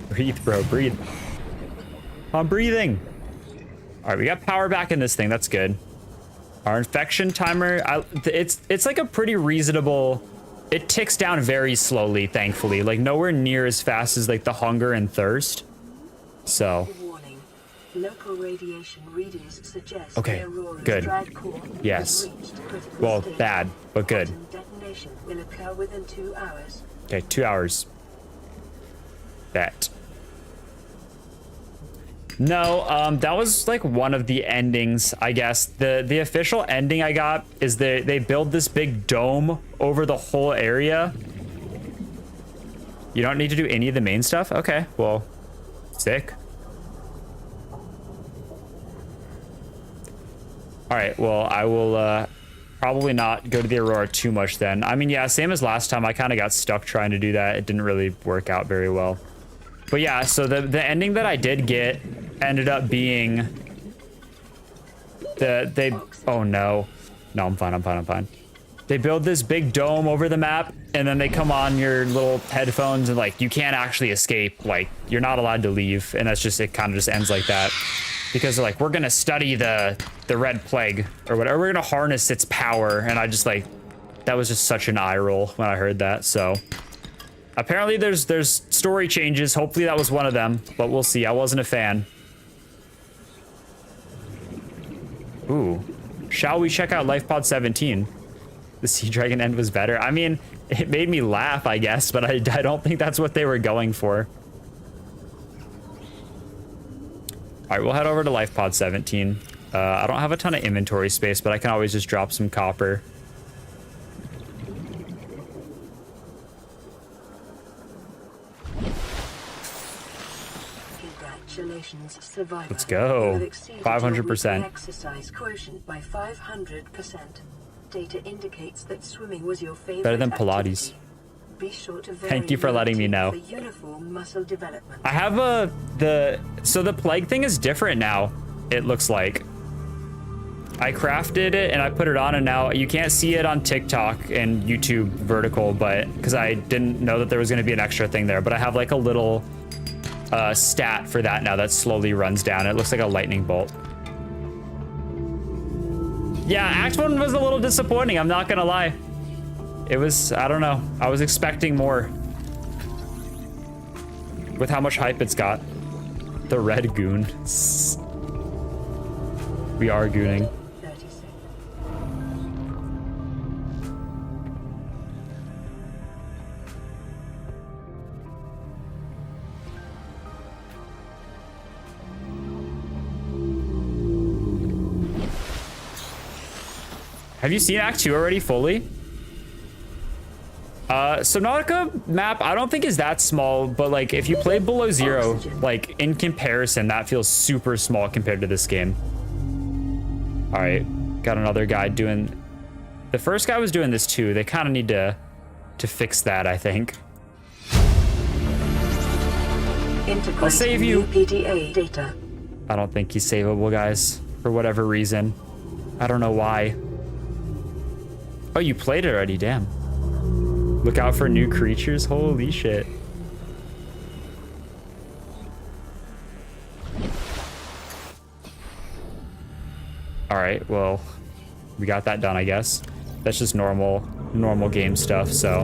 Breathe, bro, breathe. I'm breathing. All right, we got power back in this thing. That's good. Our infection timer, it's like a pretty reasonable. It ticks down very slowly, thankfully. Like nowhere near as fast as like the hunger and thirst. So. Warning. Local radiation readings suggest Okay, the aurora's good. dried core Yes. has reached critical Well, stage. bad, but good. Quantum detonation will occur within 2 hours. Okay, 2 hours. Bet. No, that was like one of the endings, I guess. The official ending I got is they build this big dome over the whole area. You don't need to do any of the main stuff? Okay, well, sick. All right, well, I will probably not go to the aurora too much then. I mean, yeah, same as last time. I kind of got stuck trying to do that. It didn't really work out very well. But yeah, so the ending that I did get ended up being oh no. No, I'm fine. They build this big dome over the map and then they come on your little headphones and like you can't actually escape. Like you're not allowed to leave, and that's just, it kind of just ends like that. Because they're like, we're gonna study the red plague or whatever, we're gonna harness its power, and I just like, that was just such an eye roll when I heard that. So apparently there's story changes. Hopefully that was one of them, but we'll see. I wasn't a fan. Ooh, shall we check out LifePod 17? The Sea Dragon end was better. I mean, it made me laugh, I guess, but I don't think that's what they were going for. All right, we'll head over to LifePod 17. I don't have a ton of inventory space, but I can always just drop some copper. Congratulations, survivor. Let's go. You have exceeded 500%. your exercise quotient by 500%. Data indicates that swimming was your favorite Better than Pilates. activity. Be sure to Thank you for letting me know. for uniform muscle development. I have so the plague thing is different now, it looks like. I crafted it and I put it on, and now you can't see it on TikTok and YouTube vertical, but because I didn't know that there was going to be an extra thing there, but I have like a little stat for that now that slowly runs down. It looks like a lightning bolt. Yeah, Act 1 was a little disappointing, I'm not gonna lie. It was, I don't know, I was expecting more with how much hype it's got. The red goon. We are gooning. 30 seconds. Have you seen Act 2 already fully? Subnautica map, I don't think is that small, but like if you play Below Zero, like in comparison, that feels super small compared to this game. All right, got another guy doing, the first guy was doing this too. They kind of need to fix that, I think. I'll save you. PDA data. I don't think he's savable, guys, for whatever reason. I don't know why. Oh, you played it already, damn. Look out for new creatures, holy shit. All right, well, we got that done, I guess. That's just normal game stuff, so.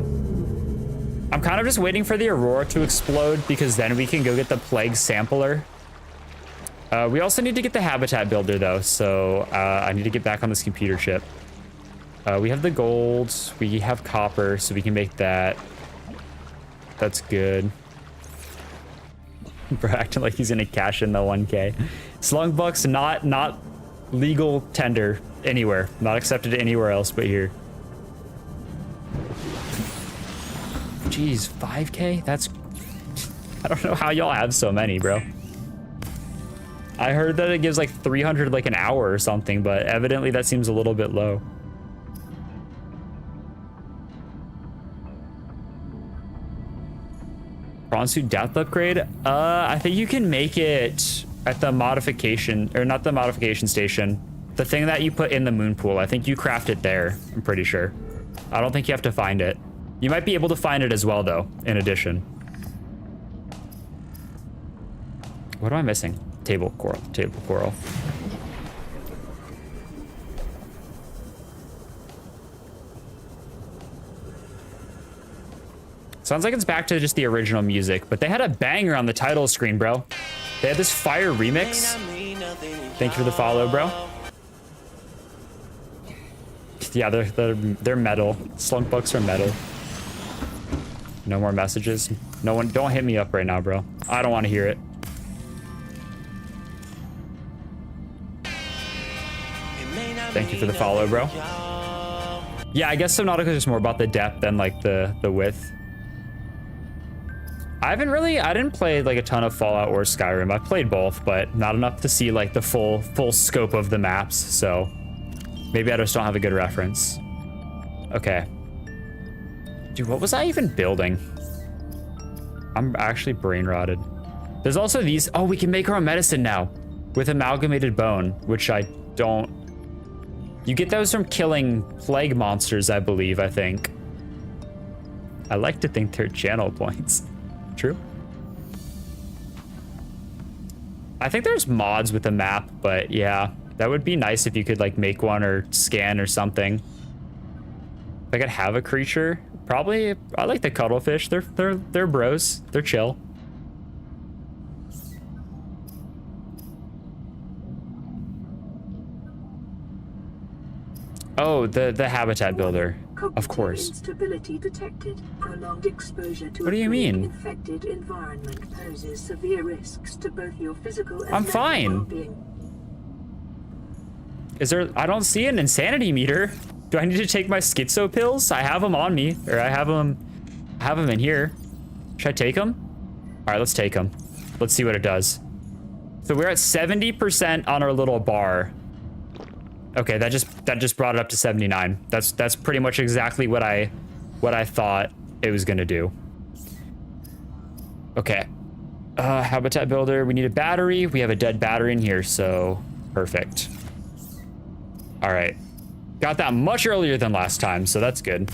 I'm kind of just waiting for the Aurora to explode because then we can go get the Plague Sampler. We also need to get the Habitat Builder though, so I need to get back on this computer chip. We have the gold, we have copper, so we can make that. That's good. Bro, acting like he's gonna cash in the 1K. Slungbuck's not legal tender anywhere, not accepted anywhere else but here. Jeez, 5K? That's, I don't know how y'all have so many, bro. I heard that it gives like 300 like an hour or something, but evidently that seems a little bit low. Prawn suit depth upgrade? I think you can make it at the modification, or not the modification station. The thing that you put in the moon pool. I think you craft it there, I'm pretty sure. I don't think you have to find it. You might be able to find it as well though, in addition. What am I missing? Table coral, table coral. Sounds like it's back to just the original music, but they had a banger on the title screen, bro. They had this fire remix. Thank you for the follow, bro. Yeah, they're metal. Slunkbucks are metal. No more messages. No one, don't hit me up right now, bro. I don't want to hear it. Thank you for the follow, bro. Yeah, I guess Subnautica is just more about the depth than like the width. I didn't play like a ton of Fallout or Skyrim. I played both, but not enough to see like the full scope of the maps. So maybe I just don't have a good reference. Okay. Dude, what was I even building? I'm actually brain rotted. There's also these, oh, we can make our own medicine now with amalgamated bone, which I don't. You get those from killing plague monsters, I believe, I think. I like to think they're channel points. True. I think there's mods with the map, but yeah, that would be nice if you could like make one or scan or something. If I could have a creature, probably. I like the cuttlefish. They're bros. They're chill. Oh, the habitat builder. Of course. Instability detected. Prolonged exposure to What do you mean? infected environment poses severe risks to both your physical and I'm mental fine. well-being. Is there? I don't see an insanity meter. Do I need to take my schizo pills? I have them on me, or I have them in here. Should I take them? All right, let's take them. Let's see what it does. So we're at 70% on our little bar. Okay, that just brought it up to 79. That's pretty much exactly what I thought it was gonna do. Okay. Habitat builder, we need a battery. We have a dead battery in here, so perfect. All right. Got that much earlier than last time, so that's good.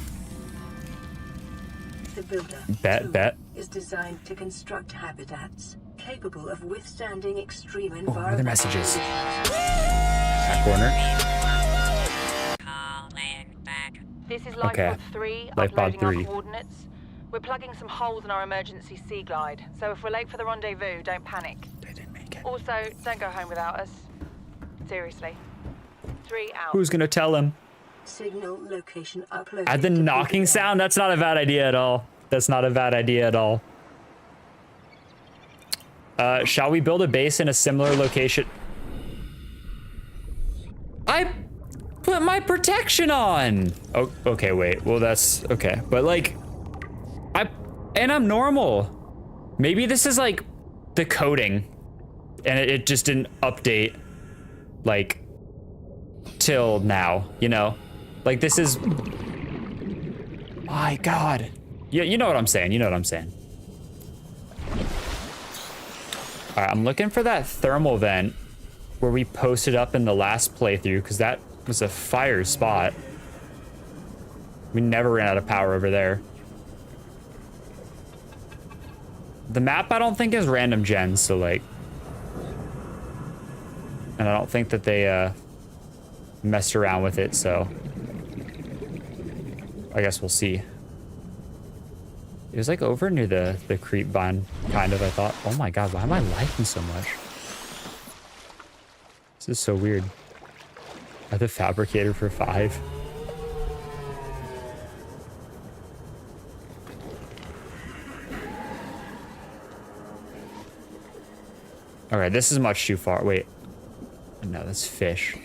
The builder Bet. is designed to construct habitats capable of withstanding extreme Oh, environmental other messages. conditions. Back corner. This is Okay. Lifepod 3, Lifepod uploading 3. our coordinates. We're plugging some holes in our emergency sea glide, so if we're late for the rendezvous, don't panic. They didn't make it. Also, don't go home without us. Seriously. 3 out. Who's gonna tell him? Signal location uploaded. Add the to knocking PDA. sound? That's not a bad idea at all. That's not a bad idea at all. Shall we build a base in a similar location? I put my protection on. Oh, okay, wait. Well, that's okay. But like, I'm normal. Maybe this is like the coding and it just didn't update like till now, you know? Like this is, my God. Yeah, you know what I'm saying. You know what I'm saying. All right, I'm looking for that thermal vent where we posted up in the last playthrough because that was a fire spot. We never ran out of power over there. The map I don't think is random gens, so like, and I don't think that they messed around with it, so I guess we'll see. It was like over near the creep vine, kind of, I thought. Oh my God, why am I liking so much? This is so weird. Are the fabricator for 5? Okay, this is much too far. Wait. No, that's fish.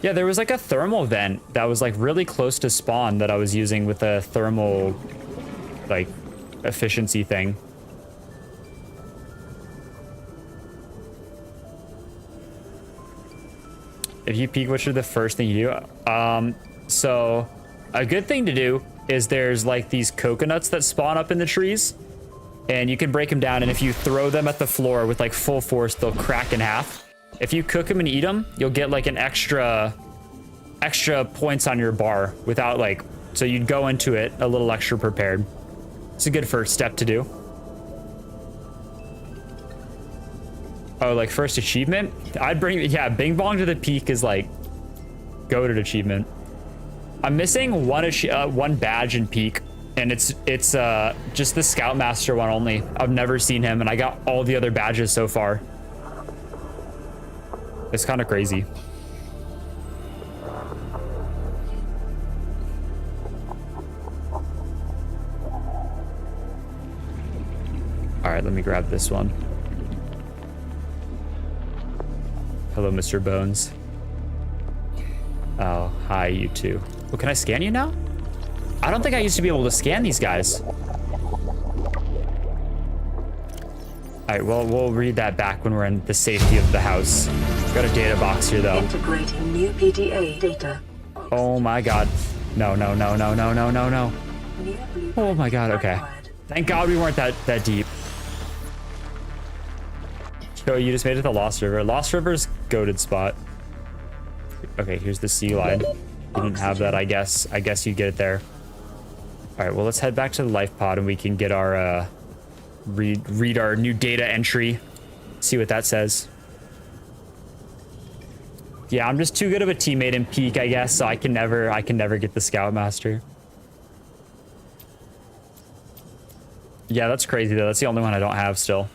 Yeah, there was like a thermal vent that was like really close to spawn that I was using with a thermal like efficiency thing. If you peek, what should the first thing you do? So a good thing to do is there's like these coconuts that spawn up in the trees and you can break them down. And if you throw them at the floor with like full force, they'll crack in half. If you cook them and eat them, you'll get like an extra points on your bar without like, so you'd go into it a little extra prepared. It's a good first step to do. Oh, like first achievement? I'd bring, yeah, Bing Bong to the Peak is like goated achievement. I'm missing one badge in Peak, and it's just the Scoutmaster one only. I've never seen him, and I got all the other badges so far. It's kind of crazy. All right, let me grab this one. Hello, Mr. Bones. Oh, hi, you two. Well, can I scan you now? I don't think I used to be able to scan these guys. All right, well, we'll read that back when we're in the safety of the house. Got a data box here, though. Integrating new PDA data. Oh my God. No, no, no, no, no, no, no, no. Oh my God, okay. Thank God we weren't that deep. Yo, you just made it to Lost River. Lost River's goated spot. Okay, here's the sea line. You didn't have that, I guess. I guess you get it there. All right, well, let's head back to the life pod and we can get our, read our new data entry. See what that says. Yeah, I'm just too good of a teammate in Peak, I guess, so I can never get the Scoutmaster. Yeah, that's crazy though. That's the only one I don't have still.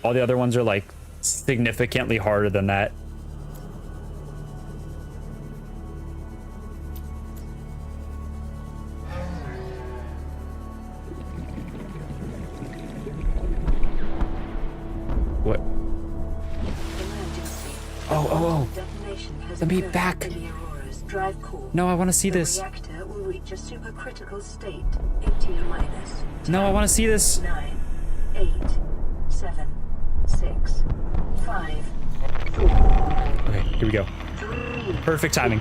All the other ones are like significantly harder than that. What? Oh. Let me back. No, I want to see this. Reactor will reach a supercritical state in T-minus. No, I want to see this. 9, 8, 7, 6, 5, 4. Okay, here we go. 3. Perfect timing.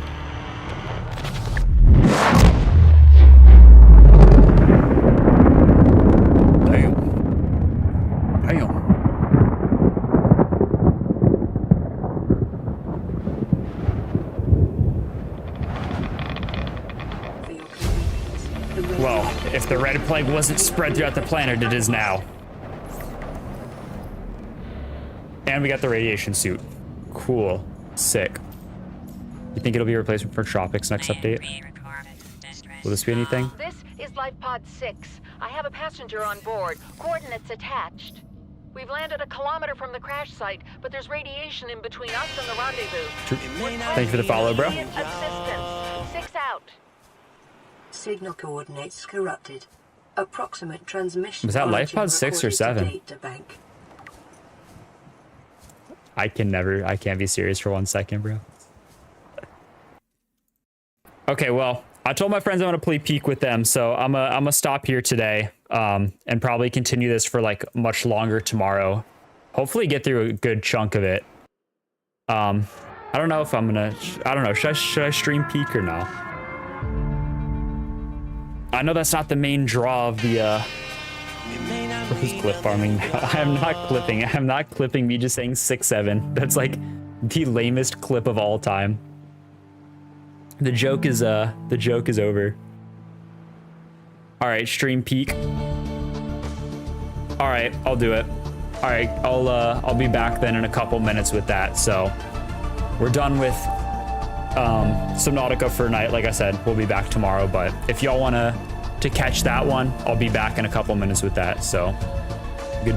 Damn. Well, if the red plague wasn't spread throughout the planet, it is now. And we got the radiation suit. Cool. Sick. You think it'll be a replacement for Tropics next update? Will this be anything? This is Life Pod 6. I have a passenger on board. Coordinates attached. We've landed a kilometer from the crash site, but there's radiation in between us and the rendezvous. Thank you for the follow, bro. Assistance. 6 out. Signal coordinates corrupted. Approximate transmission. Was that Life Pod 6 or 7? I can't be serious for 1 second, bro. Okay, well, I told my friends I'm gonna play Peak with them, so I'm gonna stop here today, and probably continue this for like much longer tomorrow. Hopefully get through a good chunk of it. I don't know if I'm gonna, I don't know, should I stream Peak or no? I know that's not the main draw of the, who's clip farming now? I'm not clipping. I'm not clipping me just saying 6-7. That's like the lamest clip of all time. The joke is over. All right, stream Peak. All right, I'll do it. All right, I'll be back then in a couple minutes with that. So we're done with Subnautica for tonight. Like I said, we'll be back tomorrow. But if y'all wanna to catch that one, I'll be back in a couple minutes with that. So